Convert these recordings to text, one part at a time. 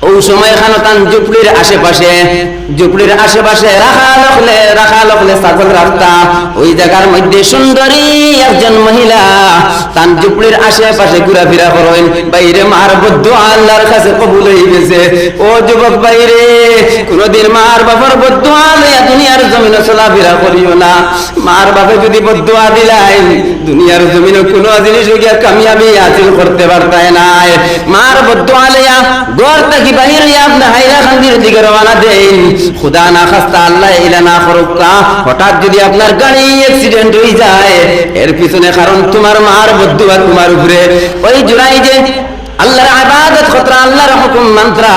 ওই সময় খানো তান জুপড়ির আশেপাশে রাখা লখলে ছাগল রাস্তা ওই জায়গার মধ্যে সুন্দরী একজন মহিলা তান জুপড়ির আশেপাশে ঘোরাফেরা করেন। বাইরে মার বদুয়া আল্লাহর কাছে কবুল হয়ে গেছে। ও যুবক বাইরে, কোনদিন মার বাবার বদুয়া লইয়া দুনিয়ার জমিনে চলাফেরা করিও না। মার বাপে যদি বদুয়া দিলাই দুনিয়ার জমিনে কোনো জিনিস গিয়া কামিয়াবি হাসিল করতে পারতায় না। মার বদুয়া লইয়া ঘর থেকে বাহির হইয়া আপনি হাইলাকান্দির দিকে রওনা দেন। খুদা না খাস্তা আল্লাহ ইলা না করুকা, হঠাৎ যদি আপনার গাড়ি অ্যাক্সিডেন্ট হয়ে যায় এর পিছনে কারণ তোমার মার বদুয়া তোমার উপরে। ওই জুরাই যে আল্লাহর ইবাদত খতরা, আল্লাহর হুকুম মান্ত্রা,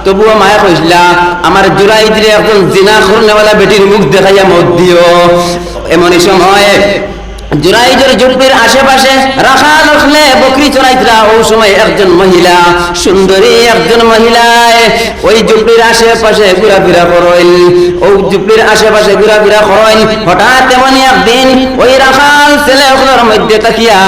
তবুও মায়া কইলা আমার জুরাই দিলে একজন জিনা করনেওয়ালা বেটির মুখ দেখাইয়া মত দিও। এমনই সময় জুরাইজের জুপড়ির আশেপাশে রাখা লখলে বকরি চড়াইতরা। ওই সময় একজন মহিলা, সুন্দরী একজন মহিলা ওই জুপড়ির আশেপাশে ঘোরাফেরা করেন। ওই জুপড়ির আশেপাশে ঘোরাফেরা করেন। হঠাৎ এমনই একদিন ওই রাখাল ছেলেগুলোর মধ্যে তাকিয়া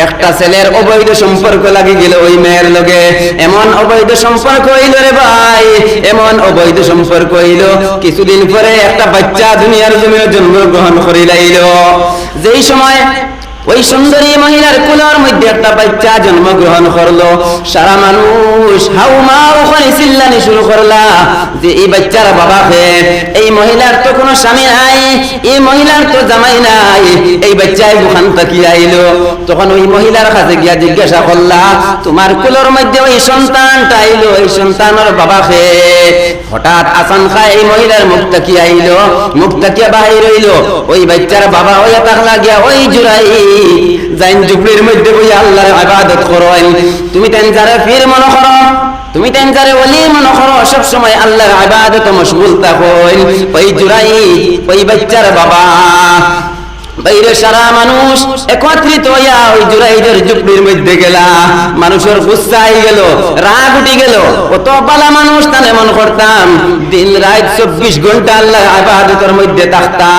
একটা ছেলের অবৈধ সম্পর্ক লাগি গেল ওই মেয়ের লগে। এমন অবৈধ সম্পর্ক হইল রে ভাই, এমন অবৈধ সম্পর্ক হইল, কিছুদিন পরে একটা বাচ্চা দুনিয়ার জমিনে জন্মগ্রহণ করিলাইল। যেই সময় ওই সুন্দরী মহিলার কোলের মধ্যে একটা বাচ্চা জন্মগ্রহণ করলো, সারা মানুষ হাউমাউ করে চিল্লানি শুরু করলা যে এই বাচ্চার বাবাকে। এই মহিলার তো কোনো স্বামী নাই, এই মহিলার তো জামাই নাই, এই বাচ্চায় বুখান তাকিয়ে আইলো। তখন ওই মহিলার কাছে গিয়া জিজ্ঞাসা করলা তোমার কোলের মধ্যে ওই সন্তানটা আইলো, এই সন্তানের বাবাকে। হঠাৎ আসান খায় এই মহিলার মুখ তাকিয়ে আইলো, মুখ তাকিয়ে বাহির হইলো। ওই বাচ্চার বাবা হইয়া তাকলা গিয়া ওই জুরাই যাইন জুপড়ির মধ্যে বই আল্লাহর ইবাদত করেন। তুমি তেন যারে পীর মনে করো, তুমি তেন যারে ওলি মনে করো, সব সময় আল্লাহর ইবাদতে মশগুল থাকোন। ওই জুরাই ওই বাচ্চার বাবা বাইরে সারা মানুষ একত্রিত হইয়া ওই জুরাইদের জুপড়ির মধ্যে গেলা। মানুষের গুচ্ছা হয়ে গেল, রাগ উঠে গেল। কত বালা মানুষ তা এমন করতাম, দিন রাত 24 ঘন্টা আল্লাহর ইবাদতের মধ্যে থাকতা।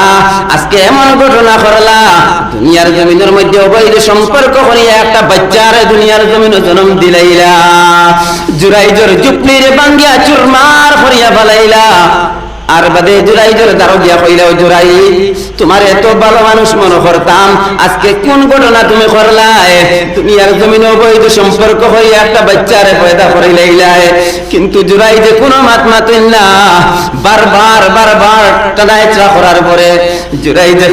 আজকে এমন ঘটনা করলা, দুনিয়ার জমিনের মধ্যে অবৈধ সম্পর্ক করিয়া একটা বাচ্চার দুনিয়ার জমিনে জন্ম দিলাইলা। জুরাইদের জুপড়ির ভাঙ্গিয়া চুরমার করিয়া ফেলাইলা। আর বাদে জুরাইজের দাঁড়ো গিয়া কইলা ও জুরাই তোমার এত ভালো মানুষ মনে করতাম, আজকে কোন ঘটনা তুমি করলা? দুনিয়ার জমিনে অবৈধ সম্পর্ক হইয়া একটা বাচ্চারে পয়দা করাইলা। কিন্তু জুরাই যে কোনো মাত মাতেন না, বারবার টানায় করার পরে জুরাই যে